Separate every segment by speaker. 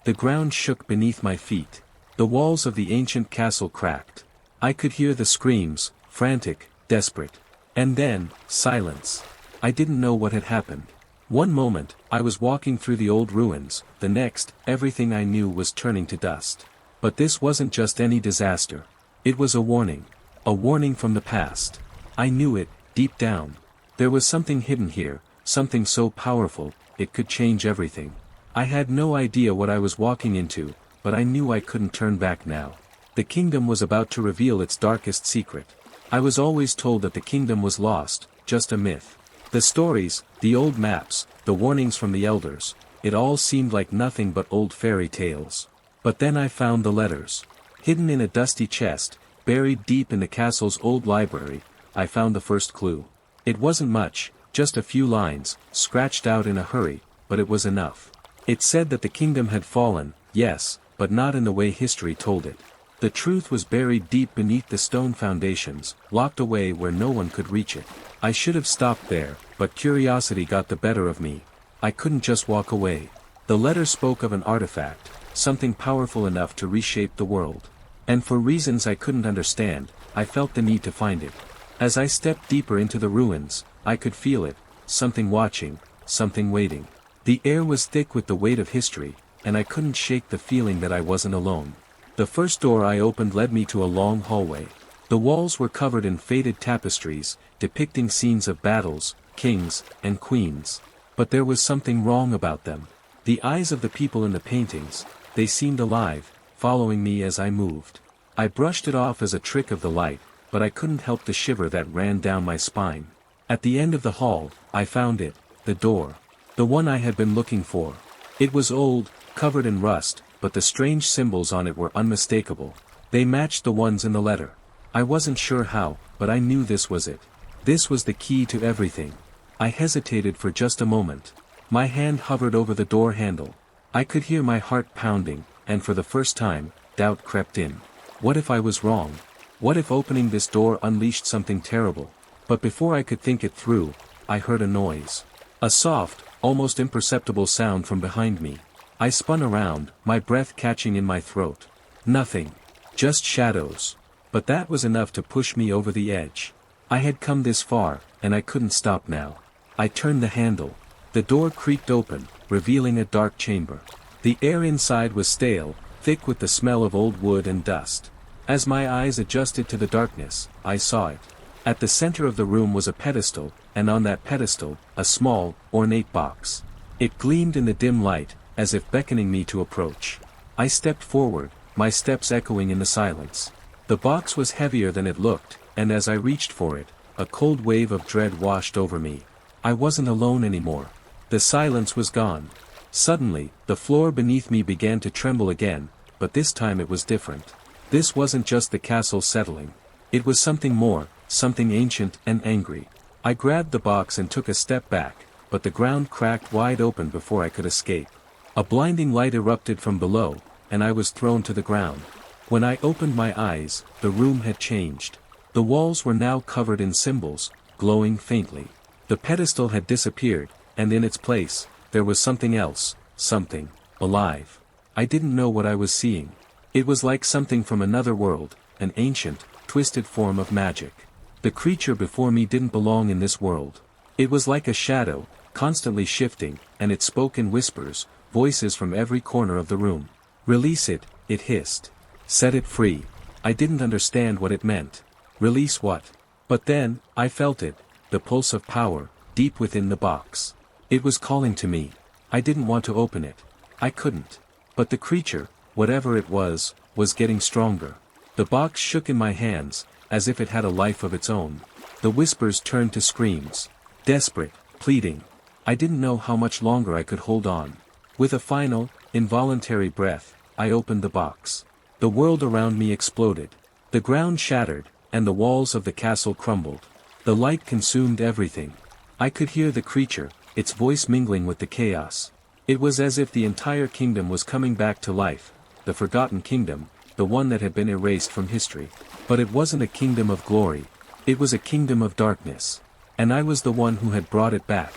Speaker 1: The ground shook beneath my feet. The walls of the ancient castle cracked. I could hear the screams, frantic, desperate. And then, silence. I didn't know what had happened. One moment, I was walking through the old ruins, the next, everything I knew was turning to dust. But this wasn't just any disaster. It was a warning. A warning from the past. I knew it, deep down. There was something hidden here, something so powerful, it could change everything. I had no idea what I was walking into, but I knew I couldn't turn back now. The kingdom was about to reveal its darkest secret. I was always told that the kingdom was lost, just a myth. The stories, the old maps, the warnings from the elders, it all seemed like nothing but old fairy tales. But then I found the letters. Hidden in a dusty chest, buried deep in the castle's old library, I found the first clue. It wasn't much, just a few lines, scratched out in a hurry, but it was enough. It said that the kingdom had fallen, yes, but not in the way history told it. The truth was buried deep beneath the stone foundations, locked away where no one could reach it. I should have stopped there, but curiosity got the better of me. I couldn't just walk away. The letter spoke of an artifact, something powerful enough to reshape the world. And for reasons I couldn't understand, I felt the need to find it. As I stepped deeper into the ruins, I could feel it, something watching, something waiting. The air was thick with the weight of history, and I couldn't shake the feeling that I wasn't alone. The first door I opened led me to a long hallway. The walls were covered in faded tapestries, depicting scenes of battles, kings, and queens. But there was something wrong about them. The eyes of the people in the paintings, they seemed alive, following me as I moved. I brushed it off as a trick of the light, but I couldn't help the shiver that ran down my spine. At the end of the hall, I found it, the door. The one I had been looking for. It was old, covered in rust, but the strange symbols on it were unmistakable. They matched the ones in the letter. I wasn't sure how, but I knew this was it. This was the key to everything. I hesitated for just a moment. My hand hovered over the door handle. I could hear my heart pounding, and for the first time, doubt crept in. What if I was wrong? What if opening this door unleashed something terrible? But before I could think it through, I heard a noise. A soft, almost imperceptible sound from behind me. I spun around, my breath catching in my throat. Nothing. Just shadows. But that was enough to push me over the edge. I had come this far, and I couldn't stop now. I turned the handle. The door creaked open, revealing a dark chamber. The air inside was stale, thick with the smell of old wood and dust. As my eyes adjusted to the darkness, I saw it. At the center of the room was a pedestal, and on that pedestal, a small, ornate box. It gleamed in the dim light, as if beckoning me to approach. I stepped forward, my steps echoing in the silence. The box was heavier than it looked, and as I reached for it, a cold wave of dread washed over me. I wasn't alone anymore. The silence was gone. Suddenly, the floor beneath me began to tremble again, but this time it was different. This wasn't just the castle settling. It was something more, something ancient and angry. I grabbed the box and took a step back, but the ground cracked wide open before I could escape. A blinding light erupted from below, and I was thrown to the ground. When I opened my eyes, the room had changed. The walls were now covered in symbols, glowing faintly. The pedestal had disappeared, and in its place, there was something else, something alive. I didn't know what I was seeing. It was like something from another world, an ancient, twisted form of magic. The creature before me didn't belong in this world. It was like a shadow, constantly shifting, and it spoke in whispers, voices from every corner of the room. "Release it," it hissed. "Set it free." I didn't understand what it meant. Release what? But then, I felt it, the pulse of power, deep within the box. It was calling to me. I didn't want to open it. I couldn't. But the creature, whatever it was getting stronger. The box shook in my hands, as if it had a life of its own. The whispers turned to screams. Desperate, pleading. I didn't know how much longer I could hold on. With a final, involuntary breath, I opened the box. The world around me exploded. The ground shattered, and the walls of the castle crumbled. The light consumed everything. I could hear the creature, its voice mingling with the chaos. It was as if the entire kingdom was coming back to life, the forgotten kingdom, the one that had been erased from history. But it wasn't a kingdom of glory. It was a kingdom of darkness. And I was the one who had brought it back.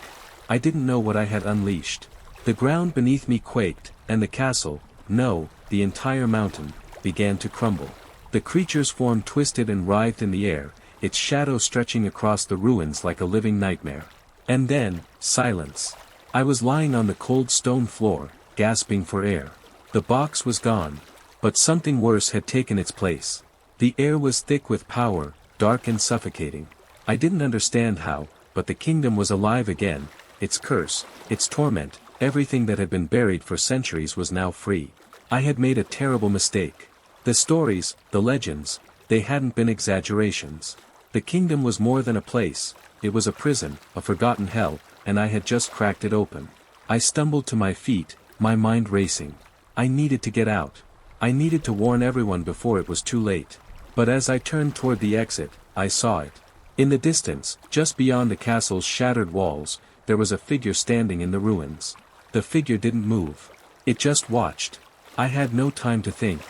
Speaker 1: I didn't know what I had unleashed. The ground beneath me quaked, and the castle, no, the entire mountain, began to crumble. The creature's form twisted and writhed in the air, its shadow stretching across the ruins like a living nightmare. And then, silence. I was lying on the cold stone floor, gasping for air. The box was gone. But something worse had taken its place. The air was thick with power, dark and suffocating. I didn't understand how, but the kingdom was alive again. Its curse, its torment, everything that had been buried for centuries was now free. I had made a terrible mistake. The stories, the legends, they hadn't been exaggerations. The kingdom was more than a place, it was a prison, a forgotten hell, and I had just cracked it open. I stumbled to my feet, my mind racing. I needed to get out. I needed to warn everyone before it was too late. But as I turned toward the exit, I saw it. In the distance, just beyond the castle's shattered walls, there was a figure standing in the ruins. The figure didn't move. It just watched. I had no time to think.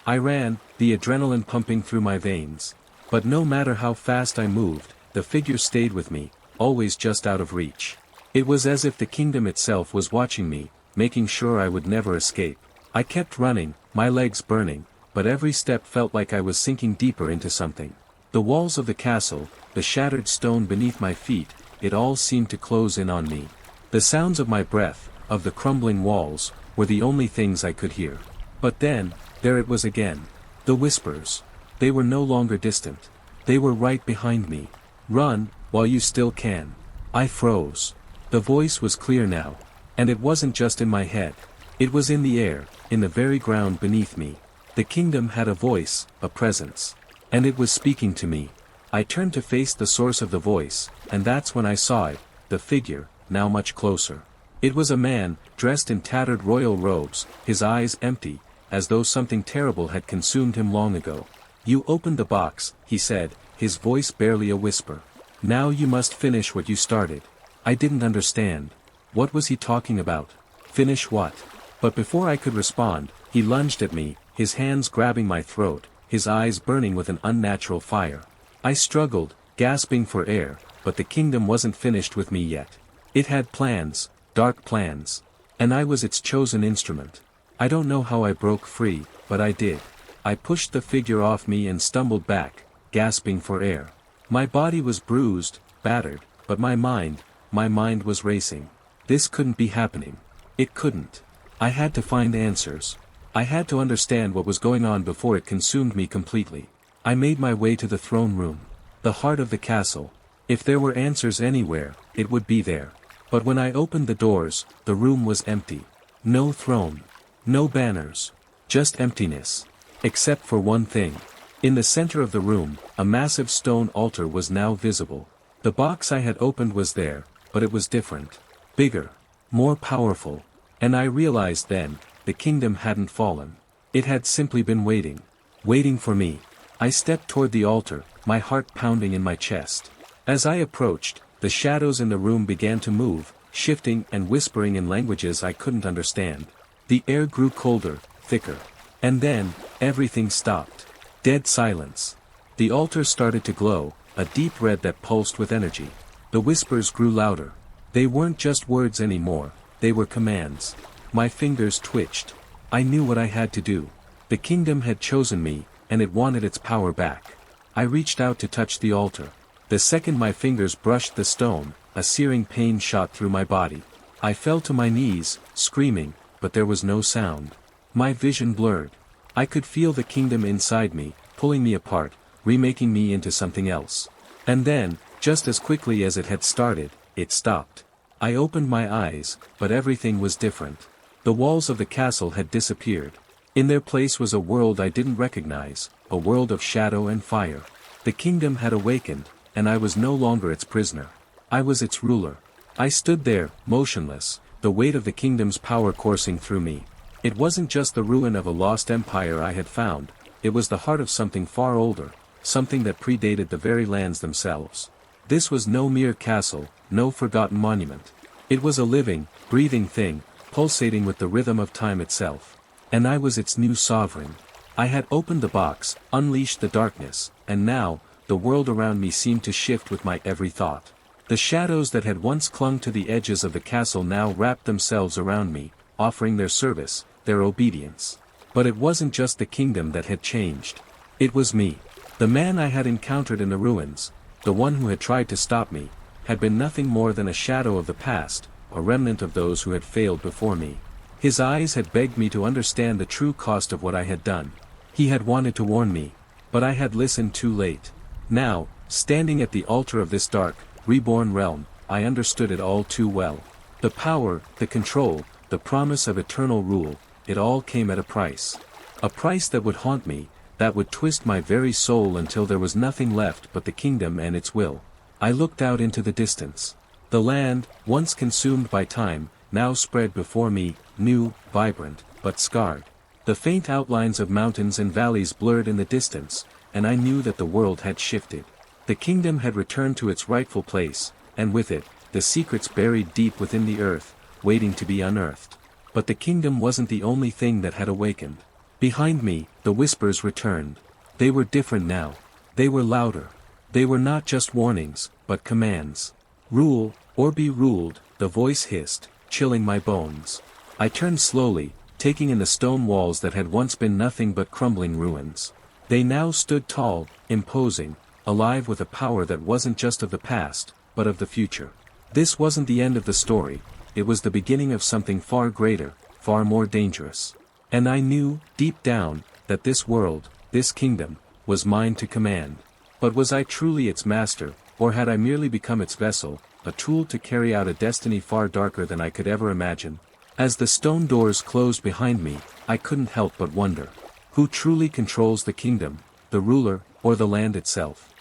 Speaker 1: I ran, the adrenaline pumping through my veins. But no matter how fast I moved, the figure stayed with me, always just out of reach. It was as if the kingdom itself was watching me, making sure I would never escape. I kept running, my legs burning, but every step felt like I was sinking deeper into something. The walls of the castle, the shattered stone beneath my feet, it all seemed to close in on me. The sounds of my breath, of the crumbling walls, were the only things I could hear. But then, there it was again. The whispers. They were no longer distant. They were right behind me. Run, while you still can. I froze. The voice was clear now. And it wasn't just in my head. It was in the air, in the very ground beneath me. The kingdom had a voice, a presence. And it was speaking to me. I turned to face the source of the voice, and that's when I saw it, the figure, now much closer. It was a man, dressed in tattered royal robes, his eyes empty, as though something terrible had consumed him long ago. You opened the box, he said, his voice barely a whisper. Now you must finish what you started. I didn't understand. What was he talking about? Finish what? But before I could respond, he lunged at me, his hands grabbing my throat, his eyes burning with an unnatural fire. I struggled, gasping for air, but the kingdom wasn't finished with me yet. It had plans, dark plans. And I was its chosen instrument. I don't know how I broke free, but I did. I pushed the figure off me and stumbled back, gasping for air. My body was bruised, battered, but my mind was racing. This couldn't be happening. It couldn't. I had to find answers. I had to understand what was going on before it consumed me completely. I made my way to the throne room. The heart of the castle. If there were answers anywhere, it would be there. But when I opened the doors, the room was empty. No throne. No banners. Just emptiness. Except for one thing. In the center of the room, a massive stone altar was now visible. The box I had opened was there, but it was different. Bigger. More powerful. And I realized then, the kingdom hadn't fallen. It had simply been waiting. Waiting for me. I stepped toward the altar, my heart pounding in my chest. As I approached, the shadows in the room began to move, shifting and whispering in languages I couldn't understand. The air grew colder, thicker. And then, everything stopped. Dead silence. The altar started to glow, a deep red that pulsed with energy. The whispers grew louder. They weren't just words anymore, they were commands. My fingers twitched. I knew what I had to do. The kingdom had chosen me, and it wanted its power back. I reached out to touch the altar. The second my fingers brushed the stone, a searing pain shot through my body. I fell to my knees, screaming, but there was no sound. My vision blurred. I could feel the kingdom inside me, pulling me apart, remaking me into something else. And then, just as quickly as it had started, it stopped. I opened my eyes, but everything was different. The walls of the castle had disappeared. In their place was a world I didn't recognize, a world of shadow and fire. The kingdom had awakened, and I was no longer its prisoner. I was its ruler. I stood there, motionless, the weight of the kingdom's power coursing through me. It wasn't just the ruin of a lost empire I had found, it was the heart of something far older, something that predated the very lands themselves. This was no mere castle, no forgotten monument. It was a living, breathing thing, pulsating with the rhythm of time itself. And I was its new sovereign. I had opened the box, unleashed the darkness, and now, the world around me seemed to shift with my every thought. The shadows that had once clung to the edges of the castle now wrapped themselves around me, offering their service, their obedience. But it wasn't just the kingdom that had changed. It was me. The man I had encountered in the ruins, the one who had tried to stop me, had been nothing more than a shadow of the past, a remnant of those who had failed before me. His eyes had begged me to understand the true cost of what I had done. He had wanted to warn me, but I had listened too late. Now, standing at the altar of this dark, reborn realm, I understood it all too well. The power, the control, the promise of eternal rule, it all came at a price. A price that would haunt me, that would twist my very soul until there was nothing left but the kingdom and its will. I looked out into the distance. The land, once consumed by time, now spread before me, new, vibrant, but scarred. The faint outlines of mountains and valleys blurred in the distance, and I knew that the world had shifted. The kingdom had returned to its rightful place, and with it, the secrets buried deep within the earth, waiting to be unearthed. But the kingdom wasn't the only thing that had awakened. Behind me, the whispers returned. They were different now. They were louder. They were not just warnings, but commands. Rule, or be ruled, the voice hissed, chilling my bones. I turned slowly, taking in the stone walls that had once been nothing but crumbling ruins. They now stood tall, imposing, alive with a power that wasn't just of the past, but of the future. This wasn't the end of the story, it was the beginning of something far greater, far more dangerous. And I knew, deep down, that this world, this kingdom, was mine to command. But was I truly its master, or had I merely become its vessel, a tool to carry out a destiny far darker than I could ever imagine? As the stone doors closed behind me, I couldn't help but wonder. Who truly controls the kingdom, the ruler, or the land itself?